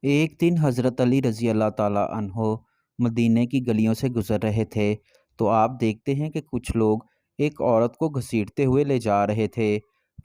एक दिन हज़रत अली रज़ी अल्लाह ताला अन्हो मदीने की गलियों से गुज़र रहे थे, तो आप देखते हैं कि कुछ लोग एक औरत को घसीटते हुए ले जा रहे थे।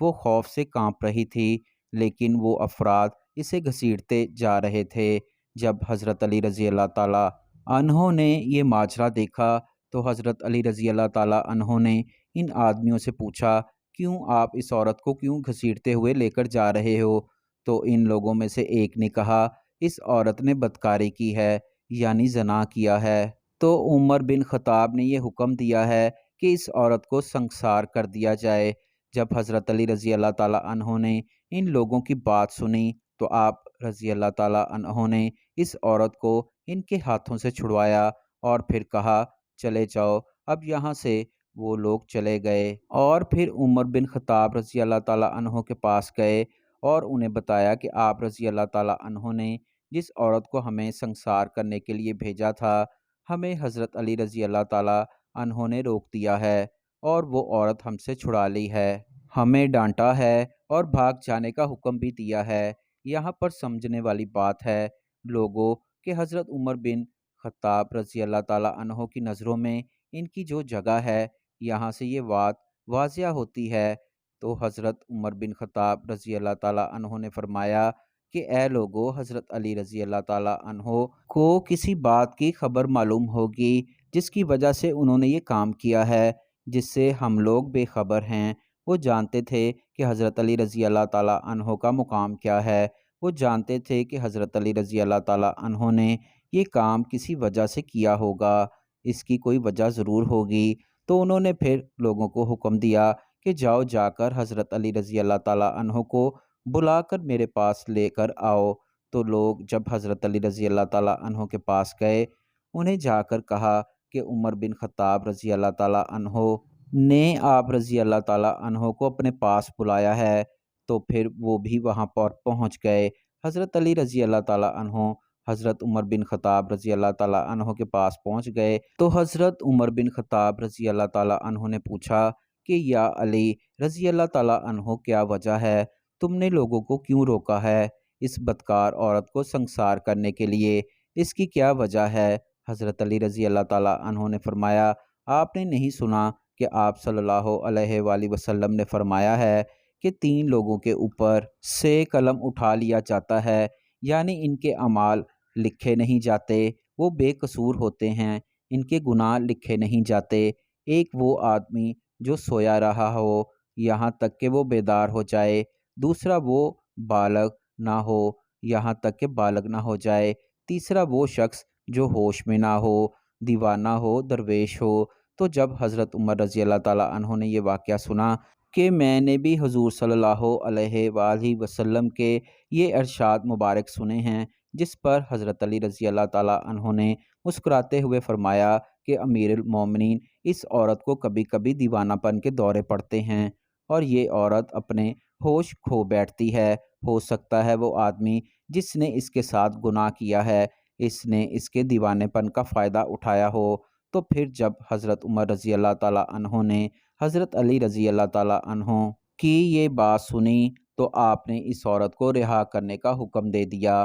वो खौफ से काँप रही थी, लेकिन वो अफ़राद इसे घसीटते जा रहे थे। जब हज़रत अली रज़ी अल्लाह ताला अन्हो ने ये माजरा देखा, तो हज़रत अली रज़ी अल्लाह ताला अन्हो ने इन आदमियों से पूछा, क्यों आप इस औरत को क्यों घसीटते हुए लेकर जा रहे हो? तो इन लोगों में से एक ने कहा, इस औरत ने बदकारी की है, यानी ज़ना किया है। तो उमर बिन ख़त्ताब ने यह हुक्म दिया है कि इस औरत को संसार कर दिया जाए। जब हज़रत अली रज़ी अल्लाह ताला अन्हो ने इन लोगों की बात सुनी, तो आप रज़ी अल्लाह ताला अन्हो ने इस औरत को इनके हाथों से छुड़वाया और फिर कहा, चले जाओ अब यहाँ से। वो लोग चले गए और फिर उमर बिन ख़त्ताब रज़ी अल्लाह ताला अन्हो के पास गए और उन्हें बताया कि आप रज़ी अल्लाह ताला अन्हो ने जिस औरत को हमें संसार करने के लिए भेजा था, हमें हज़रत अली रज़ी अल्लाह ताला अन्हो ने रोक दिया है और वो औरत हमसे छुड़ा ली है। हमें डांटा है और भाग जाने का हुक्म भी दिया है। यहाँ पर समझने वाली बात है लोगों कि हज़रत उमर बिन ख़त्ताब रज़ी अल्लाह ताला अन्हो की नज़रों में इनकी जो जगह है, यहाँ से ये बात वाज़िया होती है। तो हज़रत उमर बिन ख़त्ताब रज़ी अल्लाह ताला अन्हो ने फरमाया कि ए लोगो, हज़रत अली रज़ी अल्लाह ताला अन्हो को किसी बात की खबर मालूम होगी जिसकी वजह से उन्होंने ये काम किया है, जिससे हम लोग बेखबर हैं। वो जानते थे कि हज़रत अली रज़ी अल्लाह ताला अन्हो का मुकाम क्या है। वो जानते थे कि हज़रत अली रज़ी अल्लाह ताला अन्हो ने ये काम किसी वजह से किया होगा, इसकी कोई वजह ज़रूर होगी। तो उन्होंने फिर लोगों को हुक्म दिया कि जाओ जाकर हज़रत अली रज़ी अल्लाह ताला अन्हो को बुलाकर मेरे पास लेकर आओ। तो लोग जब हज़रत अली रज़ी अल्लाह ताला अन्हो के पास गए, उन्हें जाकर कहा कि उमर बिन ख़त्ताब रज़ी अल्लाह ताला अन्हो ने आप रज़ी अल्लाह ताला अन्हो को अपने पास बुलाया है। तो फिर वो भी वहाँ पर पहुँच गए। हज़रत अली रज़ी अल्लाह ताला अन्हो हज़रत उमर बिन ख़त्ताब रज़ी अल्लाह ताला अन्हो के पास पहुँच गए। तो हज़रत उमर बिन ख़त्ताब रज़ी अल्लाह ताला अन्हो ने पूछा कि या अली रज़ी अल्लाह ताला अन्हो, क्या वजह है? तुमने लोगों को क्यों रोका है इस बदकार औरत को संसार करने के लिए? इसकी क्या वजह है? हज़रत अली रज़ी अल्लाह ताला अन्हो ने फरमाया, आपने नहीं सुना कि आप सल्लल्लाहु अलैहि वसल्लम ने फरमाया है कि 3 लोगों के ऊपर से कलम उठा लिया जाता है, यानी इनके अमाल लिखे नहीं जाते, वो बेकसूर होते हैं, इनके गुनाह लिखे नहीं जाते। एक वो आदमी जो सोया रहा हो यहाँ तक कि वो बेदार हो जाए, दूसरा वो बालग ना हो यहाँ तक कि बालग ना हो जाए, तीसरा वो शख्स जो होश में ना हो, दीवाना हो, दरवेश हो। तो जब हज़रत उमर रज़ी अल्लाह ताला अन्हो ने ये वाक़या सुना कि मैंने भी हुज़ूर सल्लल्लाहु अलैहि वसल्लम के ये इरशाद मुबारक सुने हैं, जिस पर हज़रत अली रज़ी अल्लाह ताला अन्हो ने मुस्कुराते हुए फ़रमाया कि अमीरुल मोमिनीन, इस औरत को कभी कभी दीवानापन के दौरे पड़ते हैं और ये औरत अपने होश खो बैठती है। हो सकता है वो आदमी जिसने इसके साथ गुनाह किया है, इसने इसके दीवानेपन का फ़ायदा उठाया हो। तो फिर जब हज़रत उमर रज़ी अल्लाह ताला अन्हो ने हज़रत अली रज़ी अल्लाह ताला अन्हो की ये बात सुनी, तो आपने इस औरत को रिहा करने का हुक्म दे दिया।